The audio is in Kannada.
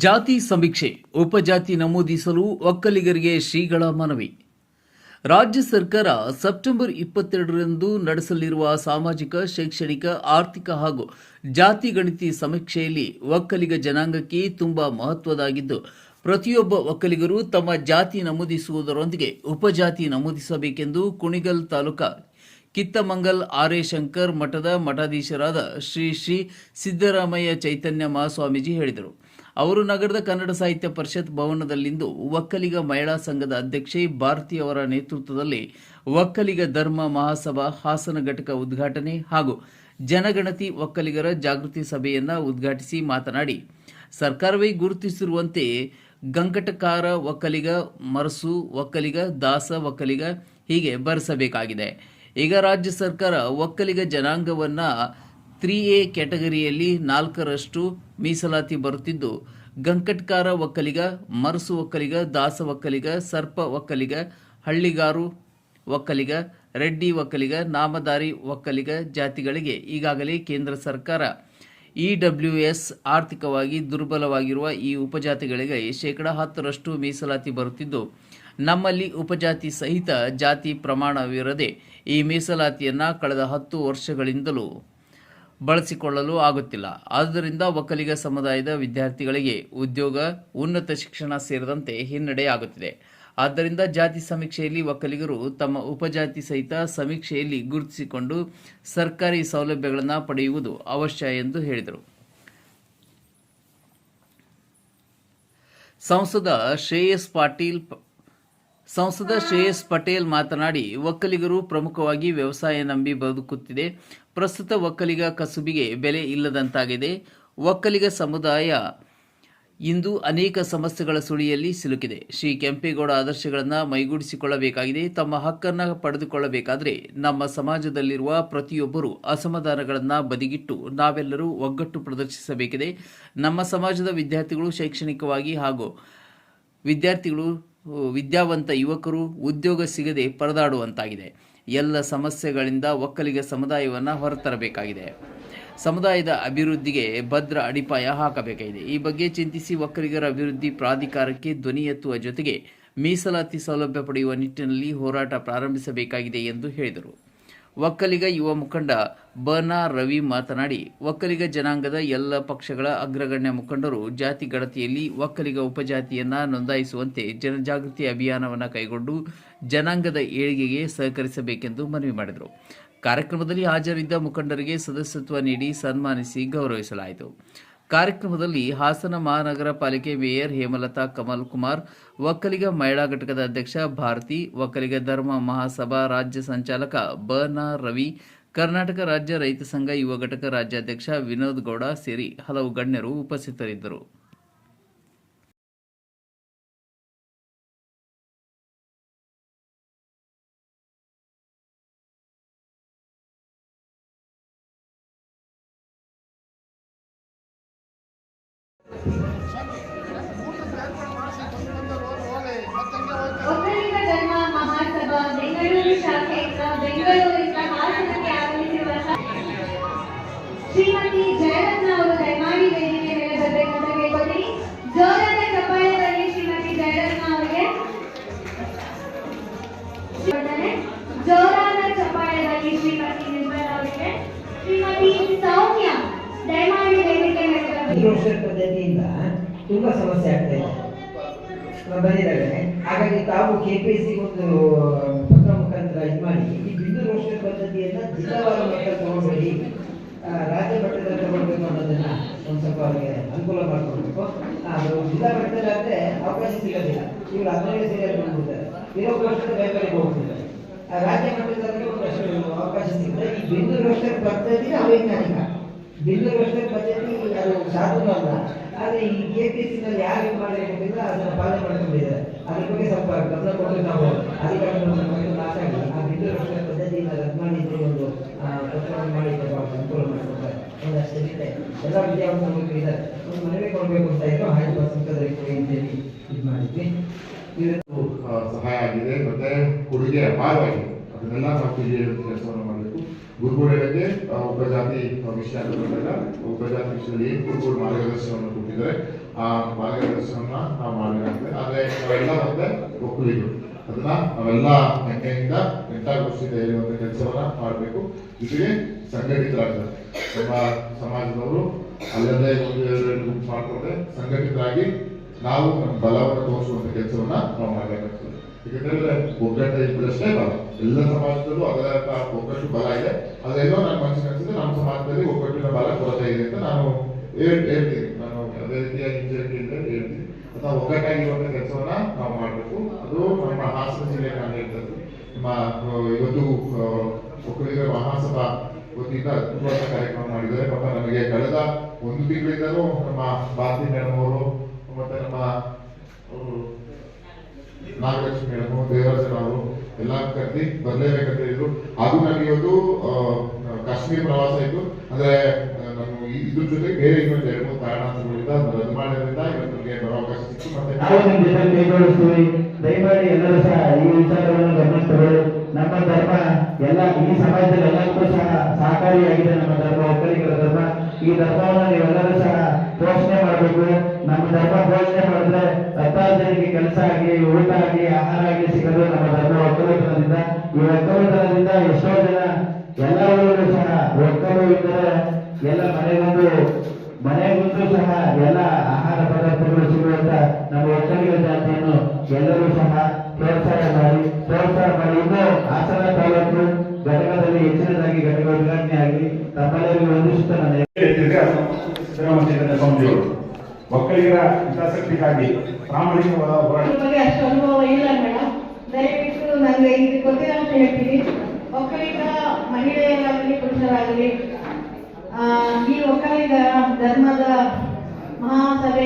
ಜಾತಿ ಸಮೀಕ್ಷೆ ಉಪಜಾತಿ ನಮೂದಿಸಲು ಒಕ್ಕಲಿಗರಿಗೆ ಶ್ರೀಗಳ ಮನವಿ. ರಾಜ್ಯ ಸರ್ಕಾರ ಸೆಪ್ಟೆಂಬರ್ 22ರಂದು ನಡೆಸಲಿರುವ ಸಾಮಾಜಿಕ, ಶೈಕ್ಷಣಿಕ, ಆರ್ಥಿಕ ಹಾಗೂ ಜಾತಿ ಗಣತಿ ಸಮೀಕ್ಷೆಯಲ್ಲಿ ಒಕ್ಕಲಿಗ ಜನಾಂಗಕ್ಕೆ ತುಂಬಾ ಮಹತ್ವದಾಗಿದ್ದು, ಪ್ರತಿಯೊಬ್ಬ ಒಕ್ಕಲಿಗರು ತಮ್ಮ ಜಾತಿ ನಮೂದಿಸುವುದರೊಂದಿಗೆ ಉಪಜಾತಿ ನಮೂದಿಸಬೇಕೆಂದು ಕುಣಿಗಲ್ ತಾಲೂಕಾ ಕಿತ್ತಮಂಗಲ್ ಆರ್ಯ ಶಂಕರ್ ಮಠದ ಮಠಾಧೀಶರಾದ ಶ್ರೀ ಶ್ರೀ ಸಿದ್ದರಾಮಯ್ಯ ಚೈತನ್ಯ ಮಹಾಸ್ವಾಮೀಜಿ ಹೇಳಿದರು. ಅವರು ನಗರದ ಕನ್ನಡ ಸಾಹಿತ್ಯ ಪರಿಷತ್ ಭವನದಲ್ಲಿಂದು ಒಕ್ಕಲಿಗ ಮಹಿಳಾ ಸಂಘದ ಅಧ್ಯಕ್ಷೆ ಭಾರತಿ ಅವರ ನೇತೃತ್ವದಲ್ಲಿ ಒಕ್ಕಲಿಗ ಧರ್ಮ ಮಹಾಸಭಾ ಹಾಸನ ಘಟಕ ಉದ್ಘಾಟನೆ ಹಾಗೂ ಜನಗಣತಿ ಒಕ್ಕಲಿಗರ ಜಾಗೃತಿ ಸಭೆಯನ್ನು ಉದ್ಘಾಟಿಸಿ ಮಾತನಾಡಿ, ಸರ್ಕಾರವೇ ಗುರುತಿಸಿರುವಂತೆ ಗಂಕಟಕಾರ ಒಕ್ಕಲಿಗ, ಮರಸು ಒಕ್ಕಲಿಗ, ದಾಸ ಒಕ್ಕಲಿಗ ಹೀಗೆ ಬರೆಸಬೇಕಾಗಿದೆ. ಈಗ ರಾಜ್ಯ ಸರ್ಕಾರ ಒಕ್ಕಲಿಗ ಜನಾಂಗವನ್ನು 3A ಕ್ಯಾಟಗರಿಯಲ್ಲಿ 4ರಷ್ಟು ಮೀಸಲಾತಿ ಬರುತ್ತಿದ್ದು, ಗಂಕಟ್ಕಾರ ಒಕ್ಕಲಿಗ, ಮರಸು ಒಕ್ಕಲಿಗ, ದಾಸ ಒಕ್ಕಲಿಗ, ಸರ್ಪ ಒಕ್ಕಲಿಗ, ಹಳ್ಳಿಗಾರು ಒಕ್ಕಲಿಗ, ರೆಡ್ಡಿ ಒಕ್ಕಲಿಗ, ನಾಮಧಾರಿ ಒಕ್ಕಲಿಗ ಜಾತಿಗಳಿಗೆ ಈಗಾಗಲೇ ಕೇಂದ್ರ ಸರ್ಕಾರ EWS ಆರ್ಥಿಕವಾಗಿ ದುರ್ಬಲವಾಗಿರುವ ಈ ಉಪಜಾತಿಗಳಿಗೆ 10% ಮೀಸಲಾತಿ ಬರುತ್ತಿದ್ದು, ನಮ್ಮಲ್ಲಿ ಉಪಜಾತಿ ಸಹಿತ ಜಾತಿ ಪ್ರಮಾಣವಿರದೆ ಈ ಮೀಸಲಾತಿಯನ್ನು ಕಳೆದ 10 ವರ್ಷಗಳಿಂದಲೂ ಬಳಸಿಕೊಳ್ಳಲು ಆಗುತ್ತಿಲ್ಲ. ಆದ್ದರಿಂದ ಒಕ್ಕಲಿಗ ಸಮುದಾಯದ ವಿದ್ಯಾರ್ಥಿಗಳಿಗೆ ಉದ್ಯೋಗ, ಉನ್ನತ ಶಿಕ್ಷಣ ಸೇರಿದಂತೆ ಹಿನ್ನಡೆಯಾಗುತ್ತಿದೆ. ಆದ್ದರಿಂದ ಜಾತಿ ಸಮೀಕ್ಷೆಯಲ್ಲಿ ಒಕ್ಕಲಿಗರು ತಮ್ಮ ಉಪಜಾತಿ ಸಹಿತ ಸಮೀಕ್ಷೆಯಲ್ಲಿ ಗುರುತಿಸಿಕೊಂಡು ಸರ್ಕಾರಿ ಸೌಲಭ್ಯಗಳನ್ನು ಪಡೆಯುವುದು ಅವಶ್ಯ ಎಂದು ಹೇಳಿದರು. ಸಂಸದ ಶ್ರೇಯಸ್ ಪಟೇಲ್ ಮಾತನಾಡಿ, ಒಕ್ಕಲಿಗರು ಪ್ರಮುಖವಾಗಿ ವ್ಯವಸಾಯ ನಂಬಿ ಬದುಕುತ್ತಿದೆ. ಪ್ರಸ್ತುತ ಒಕ್ಕಲಿಗ ಕಸುಬಿಗೆ ಬೆಲೆ ಇಲ್ಲದಂತಾಗಿದೆ. ಒಕ್ಕಲಿಗ ಸಮುದಾಯ ಇಂದು ಅನೇಕ ಸಮಸ್ಯೆಗಳ ಸುಳಿಯಲ್ಲಿ ಸಿಲುಕಿದೆ. ಶ್ರೀ ಕೆಂಪೇಗೌಡ ಆದರ್ಶಗಳನ್ನು ಮೈಗೂಡಿಸಿಕೊಳ್ಳಬೇಕಾಗಿದೆ. ತಮ್ಮ ಹಕ್ಕನ್ನು ಪಡೆದುಕೊಳ್ಳಬೇಕಾದರೆ ನಮ್ಮ ಸಮಾಜದಲ್ಲಿರುವ ಪ್ರತಿಯೊಬ್ಬರು ಅಸಮಾಧಾನಗಳನ್ನು ಬದಿಗಿಟ್ಟು ನಾವೆಲ್ಲರೂ ಒಗ್ಗಟ್ಟು ಪ್ರದರ್ಶಿಸಬೇಕಿದೆ. ನಮ್ಮ ಸಮಾಜದ ವಿದ್ಯಾರ್ಥಿಗಳು ಶೈಕ್ಷಣಿಕವಾಗಿ ಹಾಗೂ ವಿದ್ಯಾವಂತ ಯುವಕರು ಉದ್ಯೋಗ ಸಿಗದೆ ಪರದಾಡುವಂತಾಗಿದೆ. ಎಲ್ಲ ಸಮಸ್ಯೆಗಳಿಂದ ಒಕ್ಕಲಿಗ ಸಮುದಾಯವನ್ನು ಹೊರತರಬೇಕಾಗಿದೆ. ಸಮುದಾಯದ ಅಭಿವೃದ್ಧಿಗೆ ಭದ್ರ ಅಡಿಪಾಯ ಹಾಕಬೇಕಾಗಿದೆ. ಈ ಬಗ್ಗೆ ಚಿಂತಿಸಿ ಒಕ್ಕಲಿಗರ ಅಭಿವೃದ್ಧಿ ಪ್ರಾಧಿಕಾರಕ್ಕೆ ಧ್ವನಿ ಎತ್ತುವ ಜೊತೆಗೆ ಮೀಸಲಾತಿ ಸೌಲಭ್ಯ ಪಡೆಯುವ ನಿಟ್ಟಿನಲ್ಲಿ ಹೋರಾಟ ಪ್ರಾರಂಭಿಸಬೇಕಾಗಿದೆ ಎಂದು ಹೇಳಿದರು. ಒಕ್ಕಲಿಗ ಯುವ ಮುಖಂಡ ಬನ ರವಿ ಮಾತನಾಡಿ, ಒಕ್ಕಲಿಗ ಜನಾಂಗದ ಎಲ್ಲ ಪಕ್ಷಗಳ ಅಗ್ರಗಣ್ಯ ಮುಖಂಡರು ಜಾತಿ ಗಣತಿಯಲ್ಲಿ ಒಕ್ಕಲಿಗ ಉಪಜಾತಿಯನ್ನು ನೋಂದಾಯಿಸುವಂತೆ ಜನಜಾಗೃತಿ ಅಭಿಯಾನವನ್ನು ಕೈಗೊಂಡು ಜನಾಂಗದ ಏಳಿಗೆಗೆ ಸಹಕರಿಸಬೇಕೆಂದು ಮನವಿ ಮಾಡಿದರು. ಕಾರ್ಯಕ್ರಮದಲ್ಲಿ ಹಾಜರಿದ್ದ ಮುಖಂಡರಿಗೆ ಸದಸ್ಯತ್ವ ನೀಡಿ ಸನ್ಮಾನಿಸಿ ಗೌರವಿಸಲಾಯಿತು. ಕಾರ್ಯಕ್ರಮದಲ್ಲಿ ಹಾಸನ ಮಹಾನಗರ ಪಾಲಿಕೆ ಮೇಯರ್ ಹೇಮಲತಾ ಕಮಲ್ ಕುಮಾರ್, ಒಕ್ಕಲಿಗ ಮಹಿಳಾ ಘಟಕದ ಅಧ್ಯಕ್ಷ ಭಾರತಿ, ಒಕ್ಕಲಿಗ ಧರ್ಮ ಮಹಾಸಭಾ ರಾಜ್ಯ ಸಂಚಾಲಕ ಬನ ರವಿ, ಕರ್ನಾಟಕ ರಾಜ್ಯ ರೈತ ಸಂಘ ಯುವ ಘಟಕ ರಾಜ್ಯಾಧ್ಯಕ್ಷ ವಿನೋದ್ ಗೌಡ ಸೇರಿ ಹಲವು ಗಣ್ಯರು ಉಪಸ್ಥಿತರಿದ್ದರು. ಒಕ್ಕಲಿಗ ಧರ್ಮ ಮಹಾಸಭಾ ಬೆಂಗಳೂರು ಶಾಖೆಯಿಂದ ಬೆಂಗಳೂರಿನ ಹಾಸನಕ್ಕೆ ಆಗಮಿಸಿರುವ ಶ್ರೀಮತಿ ಜಯರತ್ನ ಅವರು ದಯಮಾಡಿ ವೇದಿಕೆ ಮೇಲೆ ಬರಬೇಕಂತ ಕೇಳ್ಕೊತೀನಿ. ಜೋರಾದ ಚಪ್ಪಾಳೆಯಲ್ಲಿ ಶ್ರೀಮತಿ ಜಯರತ್ನ ಅವರಿಗೆ ಜೋರಾದ ಚಪ್ಪಾಳೆಯಲ್ಲಿ ಶ್ರೀಮತಿ ನಿರ್ಮಲಾ ಅವರಿಗೆ ಶ್ರೀಮತಿ ಸೌಮ್ಯ ದಯಮಾಡಿ ವೇದಿಕೆ ಮೇಲೆ ಪದ್ಧತಿಯಿಂದ ತುಂಬಾ ಸಮಸ್ಯೆ ಆಗ್ತಾ ಇದೆ ಬಂದಿದ್ದಾರೆ. ಹಾಗಾಗಿ ತಾವು KPSC ಒಂದು ಪತ್ರ ಮುಖಾಂತರ ಇದು ಮಾಡಿ ಈ ಬಿಂದು ರೋಷನ್ ಪದ್ಧತಿಯನ್ನ ಜಿಲ್ಲಾವಾರ ಮಟ್ಟದಲ್ಲಿ ತಗೊಂಡ್ಬೇಡಿ, ರಾಜ್ಯ ಮಟ್ಟದಲ್ಲಿ ತಗೊಳ್ಬೇಕು ಅನ್ನೋದನ್ನ ಒಂದು ಸ್ವಲ್ಪ ಅವರಿಗೆ ಅನುಕೂಲ ಮಾಡ್ಕೊಳ್ಬೇಕು. ಅದು ಜಿಲ್ಲಾ ಮಟ್ಟದಲ್ಲಿ ಆದ್ರೆ ಅವಕಾಶ ಸಿಗೋದಿಲ್ಲ. ಇವರು 15 ಸೇರಿ ಬಂದ್ಬಿಡ್ತಾರೆ, ಇರೋ ವರ್ಷದ ಬೇರೆ ಹೋಗ್ಬಿಡ್ತಾರೆ. ರಾಜ್ಯ ಮಟ್ಟದಲ್ಲಿ ಒಂದು ಅವಕಾಶ ಸಿಗುತ್ತೆ. ಈ ಬಿಂದು ರೋಷನ್ ಪದ್ಧತಿ ಅವೈಜ್ಞಾನಿಕ. ಬಿಂದು ರೋಷನ್ ಪದ್ಧತಿ ಅದು ಸಾಧು ಅಲ್ಲ. ಆದ್ರೆ ಈ KPSC ನಲ್ಲಿ ಯಾರು ಮಾಡಬೇಕಿಲ್ಲ ಅದನ್ನ ಪಾಲನೆ ಮಾಡ್ಕೊಂಡಿದ್ದಾರೆ. ಅದ್ರ ಬಗ್ಗೆ ಸ್ವಲ್ಪ ಗಮನ ಕೊಟ್ಟು ನಾವು ಅಧಿಕಾರಿಗಳು ಮಾತಾಡಿ ಆ ಬಿಂದು ರೋಷನ್ ಪದ್ಧತಿಯಿಂದ ರದ್ದು ಮಾಡಿದ್ರೆ ಒಂದು ಪತ್ರವನ್ನು ಮಾಡಿದ್ದಾರೆ, ಅನುಕೂಲ ಮಾಡಿಕೊಡ್ತಾರೆ. ಒಂದಷ್ಟೇ ಎಲ್ಲ ವಿದ್ಯಾವಂತರು ಇದ್ದಾರೆ. ಒಂದು ಮನವಿ ಕೊಡಬೇಕು ಅಂತ ಇದ್ರು 5% ಕೊಡಿ ಅಂತೇಳಿ ಇದು ಮಾಡಿದ್ವಿ. ಇವತ್ತು ಸಹಾಯ ಆಗಿದೆ, ಮತ್ತೆ ಕೊಡುಗೆ ಅಪಾರವಾಗಿದೆ. ಅದನ್ನೆಲ್ಲ ನಾವು ಕೆಲಸವನ್ನು ಮಾಡಬೇಕು. ಗುರುಗಳಿಗೆ ಉಪಜಾತಿ ವಿಷಯ ಬಂದಾಗ ಉಪಜಾತಿ ವಿಷಯದಲ್ಲಿ ಏನು ಗುರುಗಳು ಮಾರ್ಗದರ್ಶನವನ್ನು ಕೊಟ್ಟಿದ್ದಾರೆ ಆ ಮಾರ್ಗದರ್ಶನವನ್ನ ನಾವು ಮಾಡಬೇಕಾಗ್ತದೆ. ಆದ್ರೆ ನಾವೆಲ್ಲ ಮತ್ತೆ ಒಕ್ಕಲಿಗರು ಅದನ್ನ ನಾವೆಲ್ಲ ಹೆಮ್ಮೆಯಿಂದ ಎಂಟಾಗೋಷ್ಠಿಯಿಂದ ಹೇಳುವಂತ ಕೆಲಸವನ್ನ ಮಾಡಬೇಕು. ಜೊತೆಗೆ ಸಂಘಟಿತರಾಗ್ತದೆ ನಮ್ಮ ಸಮಾಜದವರು ಅಲ್ಲದೆ ಒಂದು ಎರಡು ಗುಂಪು ಮಾಡಿಕೊಂಡ್ರೆ ಸಂಘಟಿತರಾಗಿ ನಾವು ನಮ್ಮ ಬಲವನ್ನು ತೋರಿಸುವಂತ ಕೆಲಸವನ್ನ ನಾವು ಮಾಡಬೇಕಾಗ್ತದೆ. ಯಾಕಂದ್ರೆ ಒಗ್ಗಟ್ಟು ಇದ್ದಷ್ಟೇ ಬಲ. ಎಲ್ಲ ಸಮಾಜದಲ್ಲೂ ಅದರ ಒಗ್ಗಟ್ಟು ಬಲ ಇದೆ. ಅದೆಲ್ಲೋ ನನ್ನ ಮನಸ್ಸಿಗೆ ಅನಿಸಿದ್ರೆ ನಮ್ಮ ಸಮಾಜದಲ್ಲಿ ಒಗ್ಗಟ್ಟಿನ ಬಲ ಕೊರತೆ ಇದೆ ಅಂತ ನಾನು ಹೇಳ್ತೀನಿ. ನಾನು ಅದೇ ರೀತಿಯಾಗಿ ಹಿಂಜರಿಕೆಯಿಂದ ಹೇಳ್ತೀನಿ. ಅಥವಾ ಒಗ್ಗಟ್ಟಾಗಿರುವಂತ ಕೆಲಸವನ್ನ ನಾವು ಮಾಡಬೇಕು. ಅದು ನಮ್ಮ ಹಾಸನ ಜಿಲ್ಲೆ ನಾನು ಹೇಳ್ತದ್ದು. ನಮ್ಮ ಇವತ್ತು ಒಕ್ಕಲಿಗರ ಮಹಾಸಭಾ ವತಿಯಿಂದ ಅದ್ಭುತವಾದ ಕಾರ್ಯಕ್ರಮ ಮಾಡಿದ್ದಾರೆ. ಪಾಪ ನಮಗೆ ಕಳೆದ 1 ತಿಂಗಳಿಂದಲೂ ನಮ್ಮ ಭಾರತಿ ಮೇಡಮ್ ಅವರು ಮತ್ತೆ ನಮ್ಮ ನಾಗಲಕ್ಷ್ಮಿ ಮೇಡಮ್, ದೇವರಾಜನ್ ಅವರು ಎಲ್ಲ ಕರೆದಿ ಬರ್ಲೇಬೇಕಂತ ಹೇಳಿದ್ರು. ಹಾಗೂ ನನಗೆ ಇವತ್ತು ಕಾಶ್ಮೀರ ಪ್ರವಾಸ ಇತ್ತು. ಅಂದ್ರೆ ನಾನು ಇದ್ರ ಜೊತೆಗೆ ಬೇರೆ ಇನ್ನೊಂದು 2-3 ಕಾರಣಗಳಿಂದ ರದ್ದು ಮಾಡೋದ್ರಿಂದ ಇವತ್ತು ನನಗೆ ಬರೋ ಅವಕಾಶ ಸಿಕ್ತು. ಮತ್ತೆ ನಾವು ನಿಮ್ಮ ಜೊತೆ ಕೈಗೊಳಿಸ್ತೀವಿ. ದಯಮಾಡಿ ಎಲ್ಲರೂ ಸಹ ಈ ವಿಚಾರವನ್ನು ಗಮನಿಸಬಹುದು. ನಮ್ಮ ಧರ್ಮ ಎಲ್ಲ ಈ ಸಮಾಜದಲ್ಲಿ ಎಲ್ಲರಿಗೂ ಸಹ ಸಹಕಾರಿಯಾಗಿದೆ. ನಮ್ಮ ಧರ್ಮ ಒಕ್ಕಲಿಗರ ಧರ್ಮ. ಈ ಧರ್ಮವನ್ನು ನೀವೆಲ್ಲರೂ ಸಹ ಪೋಷಣೆ ಮಾಡಬೇಕು. ನಮ್ಮ ಧರ್ಮ ಪೋಷಣೆ ಮಾಡಿದ್ರೆ 10 ಜನರಿಗೆ ಕೆಲಸ ಆಗಲಿ, ಊಟ ಆಗಲಿ, ಆಹಾರ ಆಗಲಿ ಸಿಗೋದು ನಮ್ಮ ಧರ್ಮ ಒಕ್ಕಲಿಗರದಿಂದ. ಈ ಒಕ್ಕಲಿಗರದಿಂದ ಎಷ್ಟೋ ಜನ ಎಲ್ಲರೂ ಸಹ ಒಕ್ಕಲು ಇದ್ದರೆ ಎಲ್ಲ ಮನೆಗೊಂದು ಸಹ ಎಲ್ಲ ಆಹಾರ ಪದಾರ್ಥಗಳು ಸಿಗುವಂತ ನಮ್ಮ ಒಕ್ಕಲಿಗರ ಜಾತಿಯನ್ನು ಎಲ್ಲರೂ ಸಹ ಪ್ರೋತ್ಸಾಹ ಮಾಡಿ ಇನ್ನು ಹಾಸನ ತಾಲೂಕು ಘಟಕದಲ್ಲಿ ಹೆಚ್ಚಿನದಾಗಿ ಘಟಕ ಉದ್ಘಾಟನೆ ಆಗಲಿ ತಮ್ಮೆಲ್ಲರಿಗೂ ವಂದಿಸುತ್ತಾ ನಾನು ಸಿದ್ದರಾಮಚಂದ್ರ ಸ್ವಾಮಿಯವರು ಒಕ್ಕಲಿಗರ ಹಿತಾಸಕ್ತಿಗಾಗಿ ಪ್ರಾಮಾಣಿಕ ಹೋರಾಟ. ಬಗ್ಗೆ ಅಷ್ಟು ಅನುಭವ ಇಲ್ಲ ಮೇಡಮ್. ದಯವಿಟ್ಟು ನನಗೆ ಇದು ಗೊತ್ತಿರೋಂತ ಹೇಳ್ತೀನಿ. ಒಕ್ಕಲಿಗ ಮಹಿಳೆಯರಾಗಲಿ ಪುರುಷರಾಗಲಿ ಈ ಒಕ್ಕಲಿಗ ಧರ್ಮದ ಮಹಾಸಭೆ